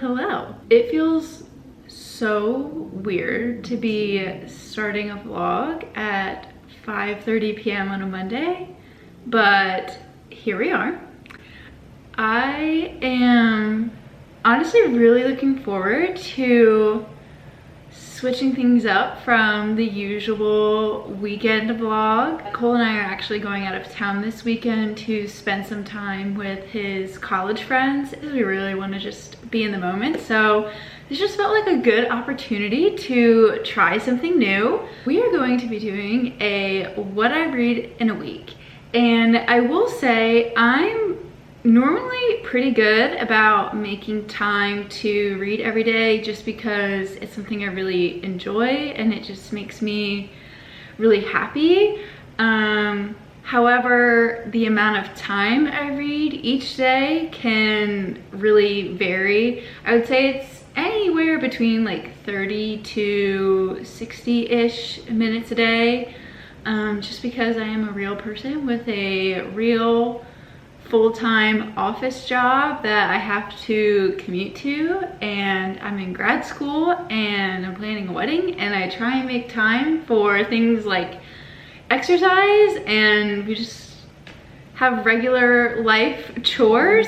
Hello. It feels so weird to be starting a vlog at 5:30 p.m. on a Monday, but here we are. I am honestly really looking forward to switching things up from the usual weekend vlog. Cole and I are actually going out of town this weekend to spend some time with his college friends. We really want to just be in the moment, so this just felt like a good opportunity to try something new. We are going to be doing a what I read in a week, and I will say I'm normally pretty good about making time to read every day just because it's something I really enjoy and it just makes me really happy. However, the amount of time I read each day can really vary. I would say it's anywhere between like 30 to 60-ish minutes a day, just because I am a real person with a real full-time office job that I have to commute to, and I'm in grad school and I'm planning a wedding, and I try and make time for things like exercise, and we just have regular life chores.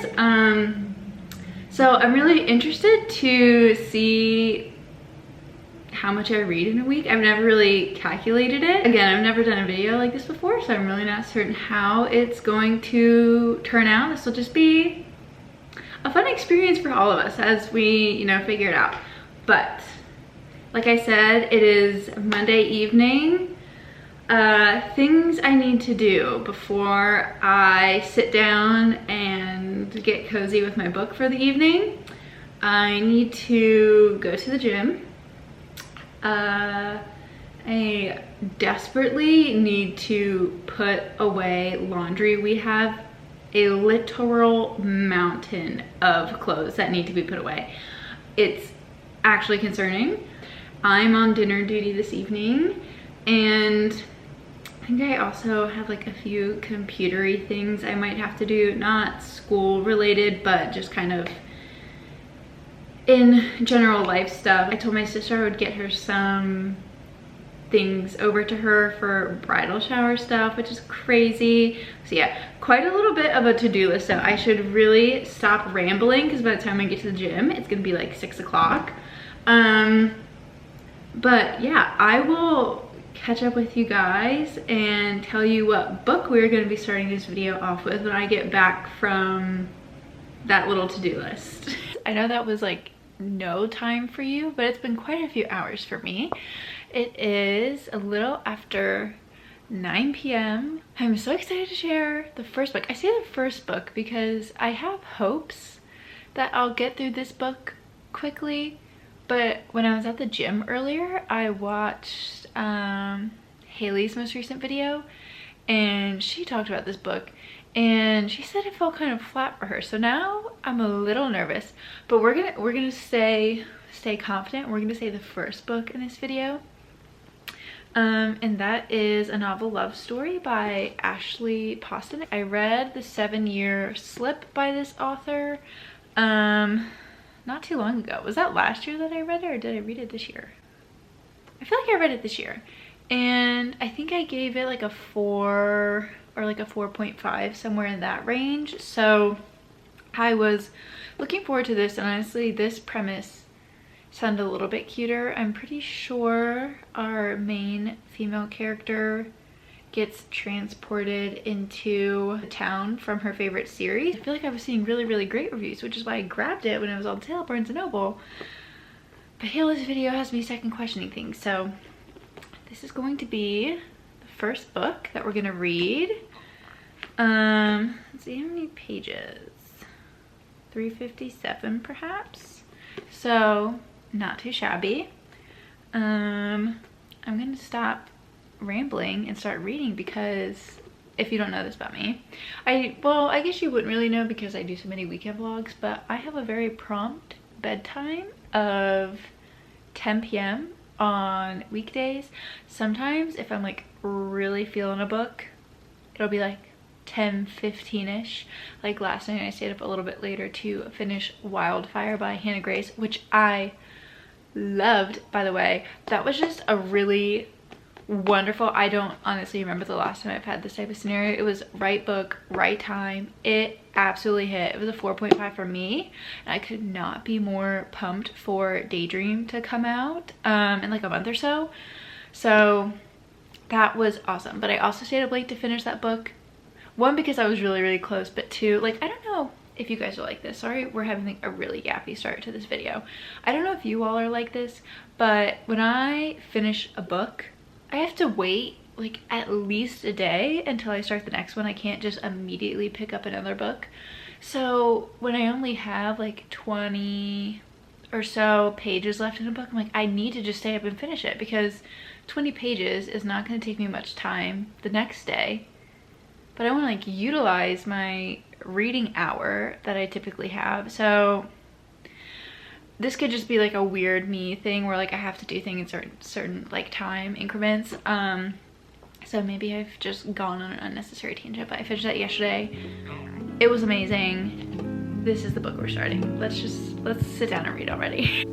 So I'm really interested to see how much I read in a week. I've never really calculated it. Again, I've never done a video like this before, so I'm really not certain how it's going to turn out. This will just be a fun experience for all of us as we, figure it out. But like I said, it is Monday evening. Things I need to do before I sit down and get cozy with my book for the evening. I need to go to the gym. I desperately need to put away laundry. We have a literal mountain of clothes that need to be put away. It's actually concerning. I'm on dinner duty this evening, and I think I also have like a few computery things I might have to do, not school related, but just kind of in general life stuff. I told my sister I would get her some things over to her for bridal shower stuff, which is crazy. So yeah, quite a little bit of a to-do list. So I should really stop rambling, because by the time I get to the gym, it's gonna be like 6 o'clock. But yeah, I will catch up with you guys and tell you what book we're gonna be starting this video off with when I get back from that little to-do list. I know that was like no time for you, but it's been quite a few hours for me. It is a little after 9 p.m. I'm so excited to share the first book. I say the first book because I have hopes that I'll get through this book quickly, but when I was at the gym earlier, I watched Haley's most recent video, and she talked about this book, and she said it felt kind of flat for her. So now I'm a little nervous, but we're gonna stay confident. We're gonna say the first book in this video, and that is a novel love story by Ashley Poston. I read The 7-Year Slip by this author not too long ago. Was that last year that I read it, or did I read it this year? I feel like I read it this year, and I think I gave it like a 4 or like a 4.5, somewhere in that range. So I was looking forward to this, and honestly this premise sounded a little bit cuter. I'm pretty sure our main female character gets transported into a town from her favorite series. I feel like I was seeing really great reviews, which is why I grabbed it when it was on sale at Barnes & Noble. But Haley's video has me second questioning things, so this is going to be first book that we're gonna read. Let's see how many pages. 357 perhaps, so not too shabby. I'm gonna stop rambling and start reading, because if you don't know this about me, well, I guess you wouldn't really know because I do so many weekend vlogs, but I have a very prompt bedtime of 10 p.m. on weekdays. Sometimes if I'm like really feeling a book, it'll be like 10:15ish. Like last night I stayed up a little bit later to finish Wildfire by Hannah Grace, which I loved, by the way. That was just a really wonderful, I don't honestly remember the last time I've had this type of scenario. It was right book, right time. It absolutely hit. It was a 4.5 for me, and I could not be more pumped for Daydream to come out in like a month or so. So that was awesome. But I also stayed up late to finish that book. One, because I was really close, but two, like, I don't know if you guys are like this. Sorry, we're having like a really yappy start to this video. I don't know if you all are like this, but when I finish a book, I have to wait like at least a day until I start the next one. I can't just immediately pick up another book. So when I only have like 20 or so pages left in a book, I'm like, I need to just stay up and finish it, because 20 pages is not going to take me much time the next day. But I want to like utilize my reading hour that I typically have. So this could just be like a weird me thing where like I have to do things in certain like time increments. So maybe I've just gone on an unnecessary tangent, but I finished that yesterday. It was amazing. This is the book we're starting. Let's sit down and read already.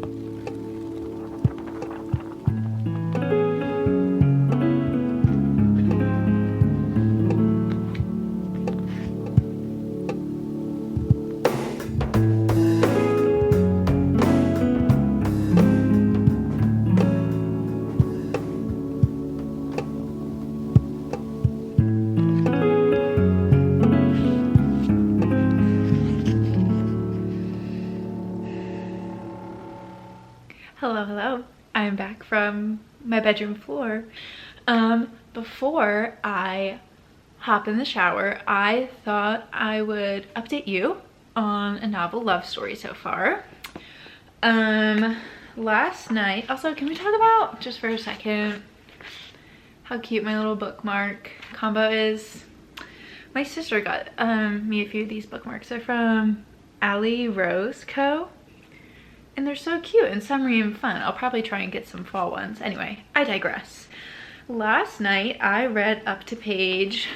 Hello. I'm back from my bedroom floor. Before I hop in the shower, I thought I would update you on a novel love story so far. Last night, also, can we talk about, just for a second, how cute my little bookmark combo is? My sister got me a few of these bookmarks. They're from Allie Rose Co. And they're so cute and summery and fun. I'll probably try and get some fall ones. Anyway, I digress. Last night I read up to page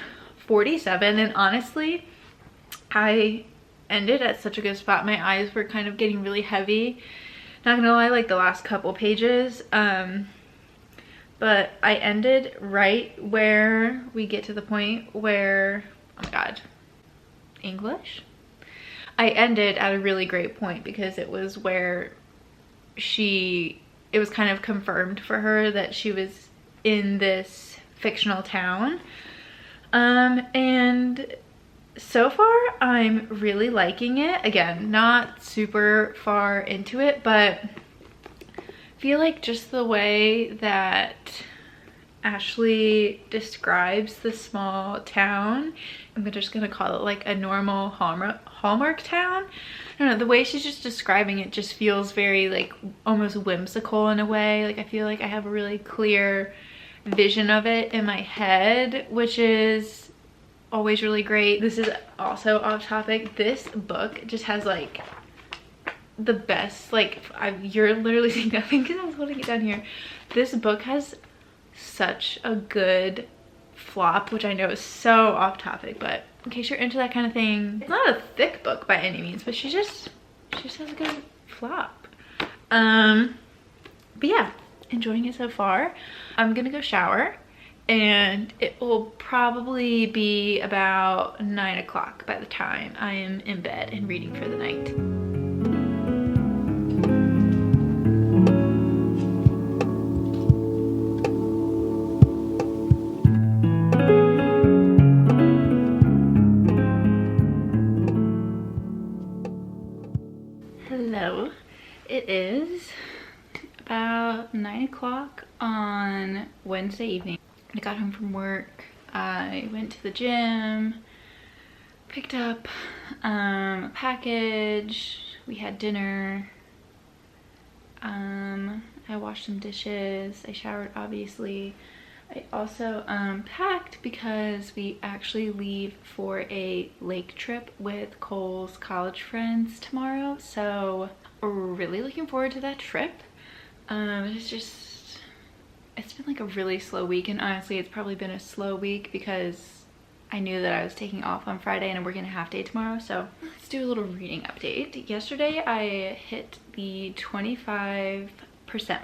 47, and honestly, I ended at such a good spot. My eyes were kind of getting really heavy. Not gonna lie, like the last couple pages. But I ended right where we get to the point where, oh my god, English? I ended at a really great point, because it was where it was kind of confirmed for her that she was in this fictional town. And so far I'm really liking it. Again, not super far into it, but I feel like just the way that Ashley describes the small town, I'm just gonna call it like a normal Hallmark town. I don't know, the way she's just describing it just feels very like almost whimsical in a way. Like I feel like I have a really clear vision of it in my head, which is always really great. This is also off topic. This book just has like the best, like you're literally seeing nothing because I was holding it down here. This book has such a good flop, which I know is so off topic, but in case you're into that kind of thing, it's not a thick book by any means, but she just has a good flop. But yeah, enjoying it so far. I'm gonna go shower, and it will probably be about 9 o'clock by the time I am in bed and reading for the night. Hello, it is about 9 o'clock on Wednesday evening. I got home from work, I went to the gym, picked up a package, we had dinner, I washed some dishes, I showered obviously. I also packed because we actually leave for a lake trip with Cole's college friends tomorrow, so we're really looking forward to that trip. It's been like a really slow week, and honestly it's probably been a slow week because I knew that I was taking off on Friday and I'm working a half day tomorrow, so let's do a little reading update. Yesterday I hit the 25%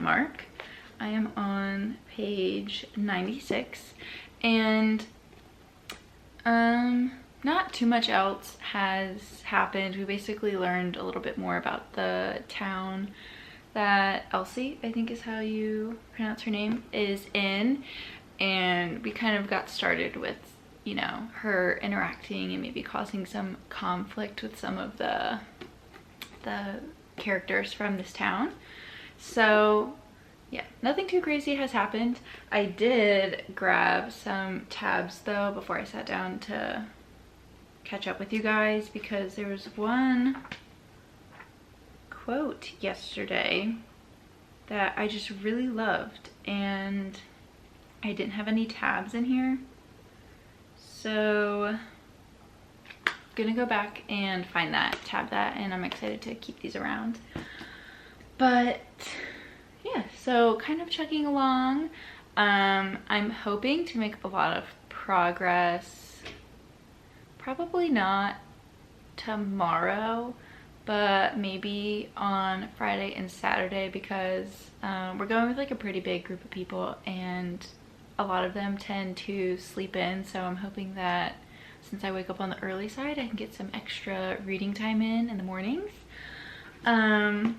mark. I am on page 96, and not too much else has happened. We basically learned a little bit more about the town that Elsie, I think is how you pronounce her name, is in, and we kind of got started with, you know, her interacting and maybe causing some conflict with some of the characters from this town. So yeah, nothing too crazy has happened. I did grab some tabs though before I sat down to catch up with you guys, because there was one quote yesterday that I just really loved and I didn't have any tabs in here. So I'm gonna go back and find that, tab that, and I'm excited to keep these around. But yeah, so kind of chugging along. I'm hoping to make a lot of progress. Probably not tomorrow, but maybe on Friday and Saturday, because we're going with like a pretty big group of people and a lot of them tend to sleep in. So I'm hoping that since I wake up on the early side, I can get some extra reading time in the mornings. So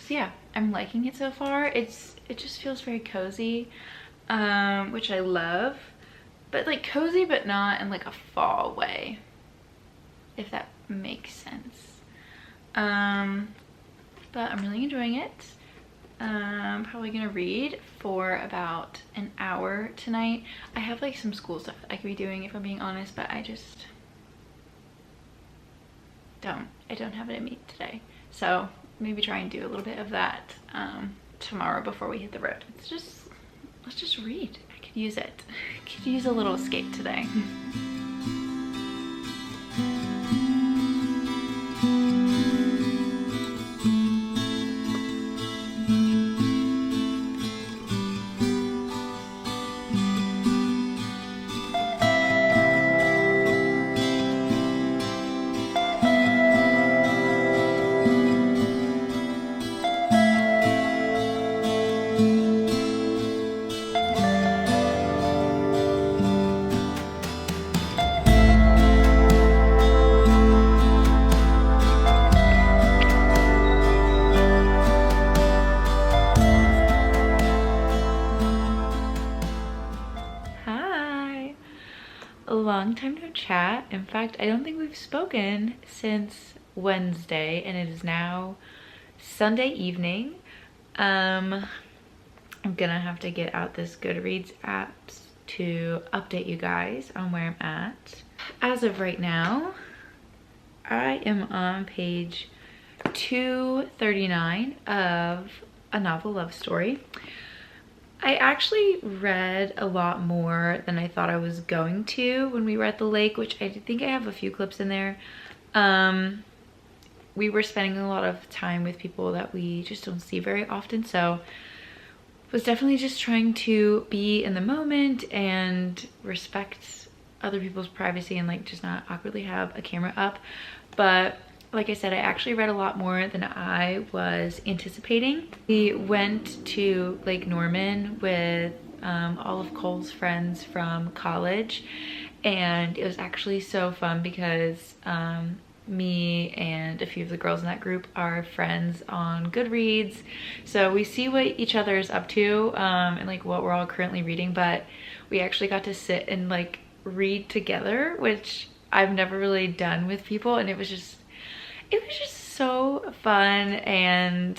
yeah, I'm liking it so far. It just feels very cozy, which I love, but like cozy but not in like a fall way, if that makes sense. But I'm really enjoying it. I'm probably gonna read for about an hour tonight. I have like some school stuff I could be doing if I'm being honest, but I just don't have it in me today. So maybe try and do a little bit of that tomorrow before we hit the road. Let's just read. I could use it. I could use a little escape today. Long time no chat. In fact, I don't think we've spoken since Wednesday, and it is now Sunday evening. I'm gonna have to get out this Goodreads apps to update you guys on where I'm at. As of right now, I am on page 239 of A Novel Love Story. I actually read a lot more than I thought I was going to when we were at the lake, which I think I have a few clips in there. We were spending a lot of time with people that we just don't see very often, so was definitely just trying to be in the moment and respect other people's privacy and like just not awkwardly have a camera up. But like I said, I actually read a lot more than I was anticipating. We went to Lake Norman with all of Cole's friends from college, and it was actually so fun because me and a few of the girls in that group are friends on Goodreads, so we see what each other is up to and like what we're all currently reading. But we actually got to sit and like read together, which I've never really done with people, and it was just so fun. And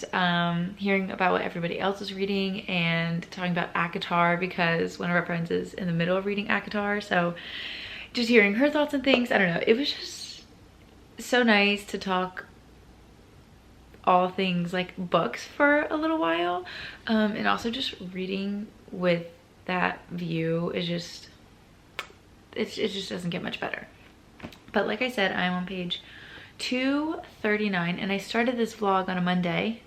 hearing about what everybody else is reading and talking about ACOTAR, because one of our friends is in the middle of reading ACOTAR, so just hearing her thoughts and things, I don't know, it was just so nice to talk all things like books for a little while, and also just reading with that view is just, it just doesn't get much better. But like I said, I'm on page 239 and I started this vlog on a Monday,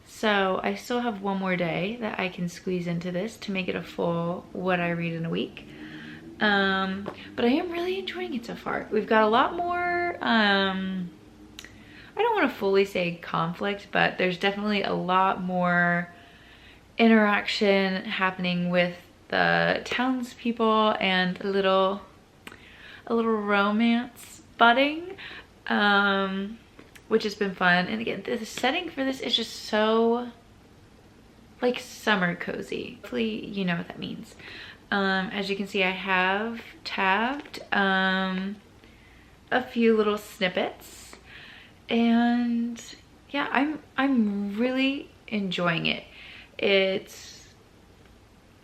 so I still have one more day that I can squeeze into this to make it a full what I read in a week. But I am really enjoying it so far. We've got a lot more, I don't want to fully say conflict, but there's definitely a lot more interaction happening with the townspeople and a little romance budding, which has been fun. And again, the setting for this is just so like summer cozy. Hopefully you know what that means. As you can see, I have tabbed a few little snippets, and yeah, I'm really enjoying it. It's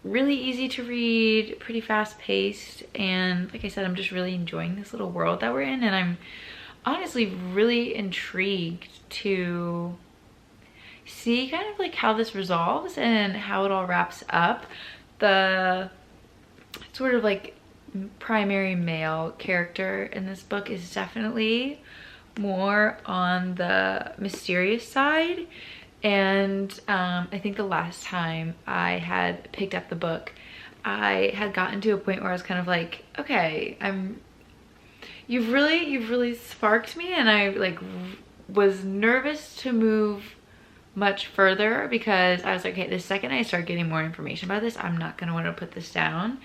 really easy to read, pretty fast paced, and like I said, I'm just really enjoying this little world that we're in, and I'm honestly really intrigued to see kind of like how this resolves and how it all wraps up. The sort of like primary male character in this book is definitely more on the mysterious side, and I think the last time I had picked up the book, I had gotten to a point where I was kind of like, okay, you've really sparked me, and I like was nervous to move much further because I was like, okay, the second I start getting more information about this, I'm not gonna want to put this down.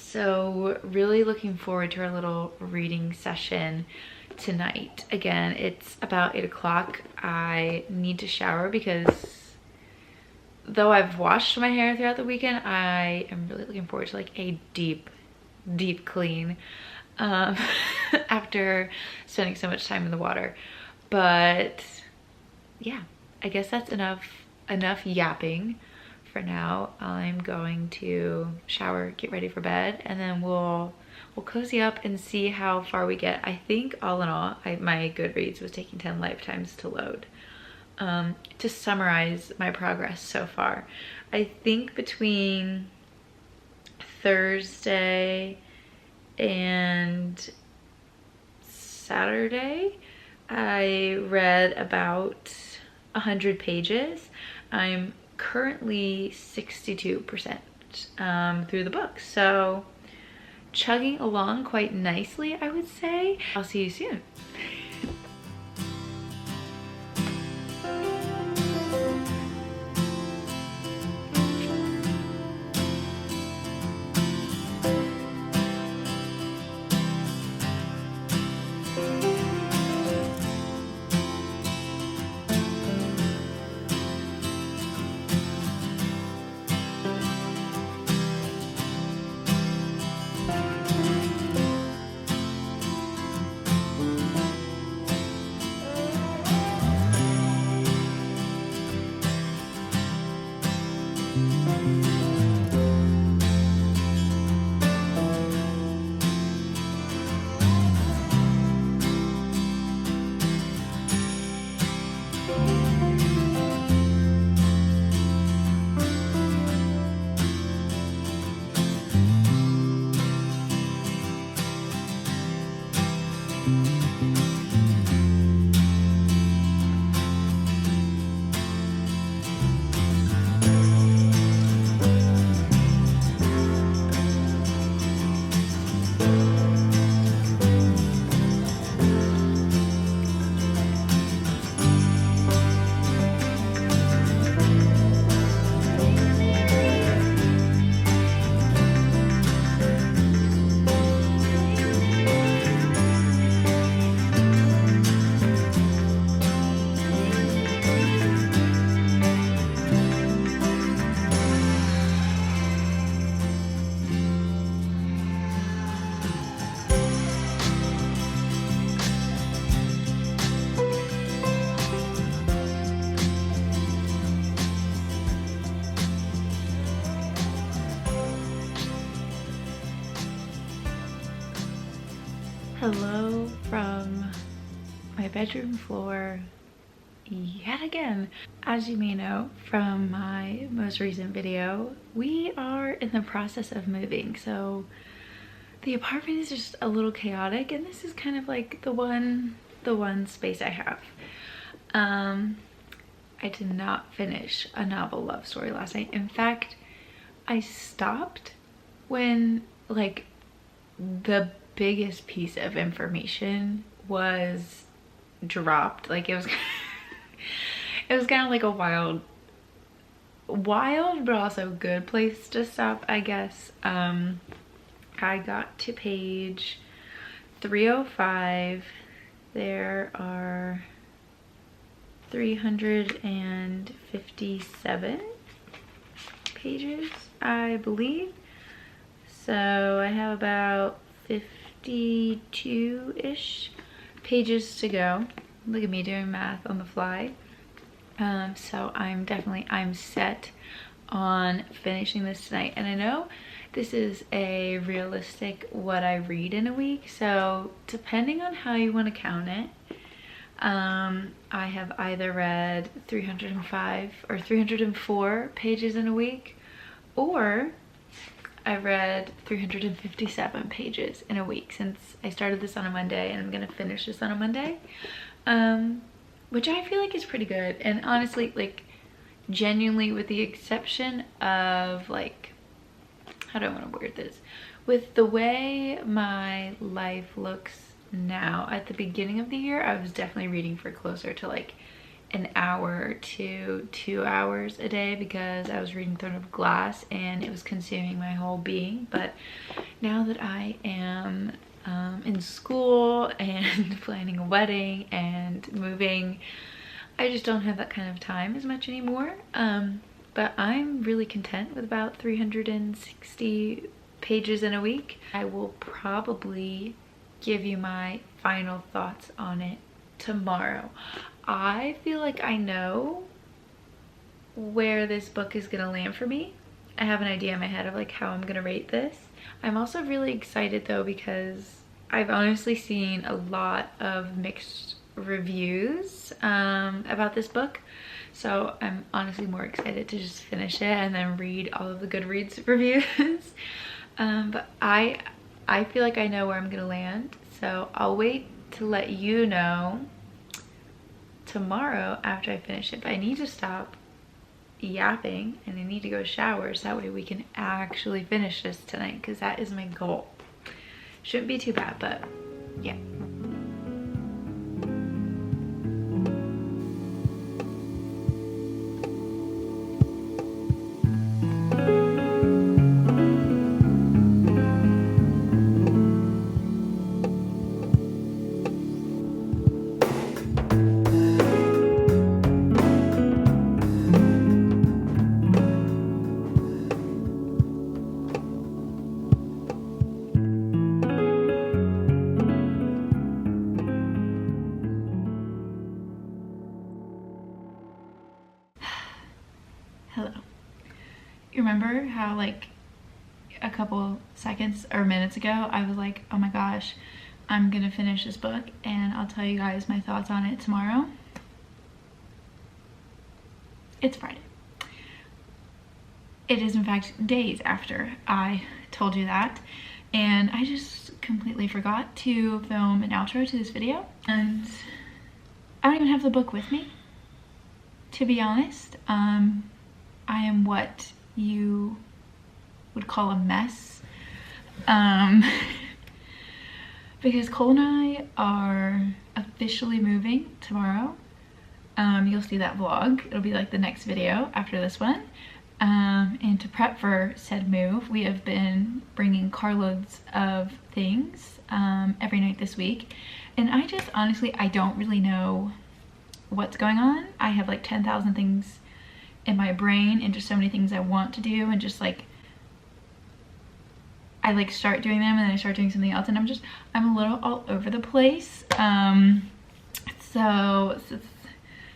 So really looking forward to our little reading session tonight. Again, it's about 8 o'clock. I need to shower because though I've washed my hair throughout the weekend, I am really looking forward to like a deep clean after spending so much time in the water. But yeah, I guess that's enough yapping for now. I'm going to shower, get ready for bed, and then we'll cozy up and see how far we get. I think all in all, my Goodreads was taking 10 lifetimes to load. To summarize my progress so far, I think between Thursday and Saturday, I read about 100 pages. I'm currently 62% through the book, so chugging along quite nicely, I would say. I'll see you soon. Hello from my bedroom floor yet again. As you may know from my most recent video, we are in the process of moving, so the apartment is just a little chaotic, and this is kind of like the one space I have. I did not finish a novel love story last night. In fact, I stopped when like the biggest piece of information was dropped, like it was it was kind of like a wild but also good place to stop, I guess. I got to page 305. There are 357 pages, I believe. So I have about 52-ish pages to go. Look at me doing math on the fly. So I'm set on finishing this tonight. And I know this is a realistic what I read in a week. So depending on how you want to count it, I have either read 305 or 304 pages in a week, or I read 357 pages in a week, since I started this on a Monday and I'm gonna finish this on a Monday, which I feel like is pretty good. And honestly, like, genuinely, with the exception of, like, how do I want to word this, with the way my life looks now, at the beginning of the year I was definitely reading for closer to like an hour to 2 hours a day, because I was reading Throne of Glass and it was consuming my whole being. But now that I am in school and planning a wedding and moving, I just don't have that kind of time as much anymore. But I'm really content with about 360 pages in a week. I will probably give you my final thoughts on it tomorrow. I feel like I know where this book is gonna land for me. I have an idea in my head of like how I'm gonna rate this. I'm also really excited though, because I've honestly seen a lot of mixed reviews about this book. So I'm honestly more excited to just finish it and then read all of the Goodreads reviews. But I feel like I know where I'm gonna land, so I'll wait to let you know tomorrow after I finish it. But I need to stop yapping and I need to go shower, so that way we can actually finish this tonight, because that is my goal. Shouldn't be too bad, but yeah. Hello. You remember how like a couple seconds or minutes ago I was like, oh my gosh, I'm gonna finish this book and I'll tell you guys my thoughts on it tomorrow? It's Friday. It is in fact days after I told you that, and I just completely forgot to film an outro to this video, and I don't even have the book with me, to be honest. I am what you would call a mess, because Cole and I are officially moving tomorrow. You'll see that vlog. It'll be like the next video after this one. And to prep for said move, we have been bringing carloads of things every night this week. And I just honestly, I don't really know what's going on. I have like 10,000 things in my brain and just so many things I want to do, and just like I like start doing them and then I start doing something else, and I'm a little all over the place. So it's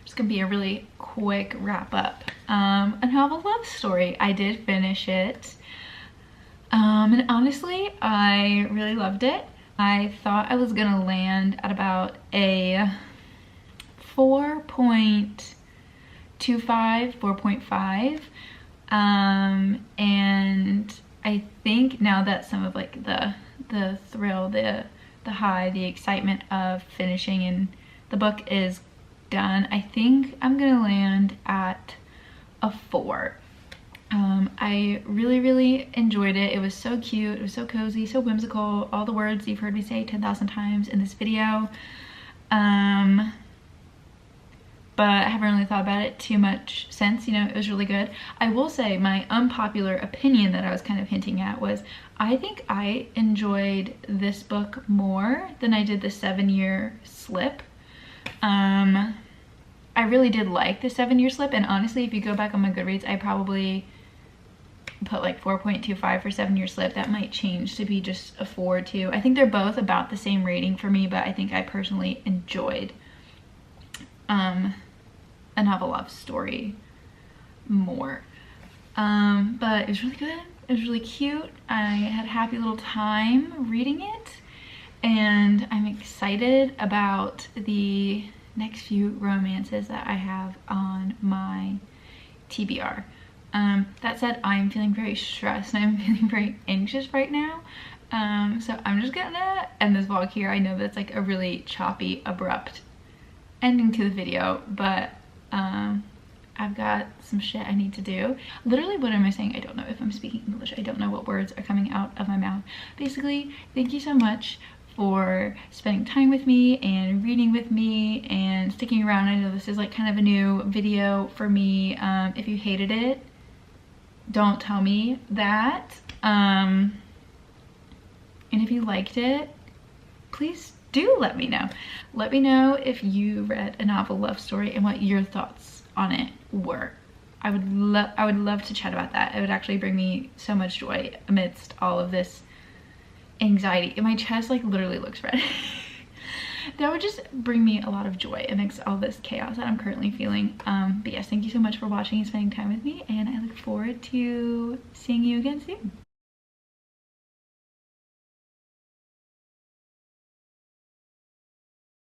just gonna be a really quick wrap up. And have a love story. I did finish it, and honestly I really loved it. I thought I was gonna land at about a 4.25, 4.5, and I think now that some of like the thrill, the high, the excitement of finishing and the book is done, I think I'm gonna land at a 4. I really enjoyed it. It was so cute, it was so cozy, so whimsical, all the words you've heard me say 10,000 times in this video. But I haven't really thought about it too much since, you know, it was really good. I will say my unpopular opinion that I was kind of hinting at was I think I enjoyed this book more than I did the 7-Year Slip. I really did like the 7-Year Slip, and honestly, if you go back on my Goodreads, I probably put like 4.25 for 7-Year Slip. That might change to be just a 4 too. I think they're both about the same rating for me, but I think I personally enjoyed a novel love story more. But it was really good. It was really cute. I had a happy little time reading it, and I'm excited about the next few romances that I have on my TBR. That said, I'm feeling very stressed and I'm feeling very anxious right now. So I'm just gonna end this vlog here. I know that's like a really choppy, abrupt ending to the video, but I've got some shit I need to do. Literally, what am I saying? I don't know if I'm speaking English. I don't know what words are coming out of my mouth. Basically, thank you so much for spending time with me and reading with me and sticking around. I know this is like kind of a new video for me. If you hated it, don't tell me that. And if you liked it, please do let me know. Let me know if you read a novel love story and what your thoughts on it were. I would love to chat about that. It would actually bring me so much joy amidst all of this anxiety. And my chest like literally looks red. That would just bring me a lot of joy amidst all this chaos that I'm currently feeling. But yes, thank you so much for watching and spending time with me, and I look forward to seeing you again soon.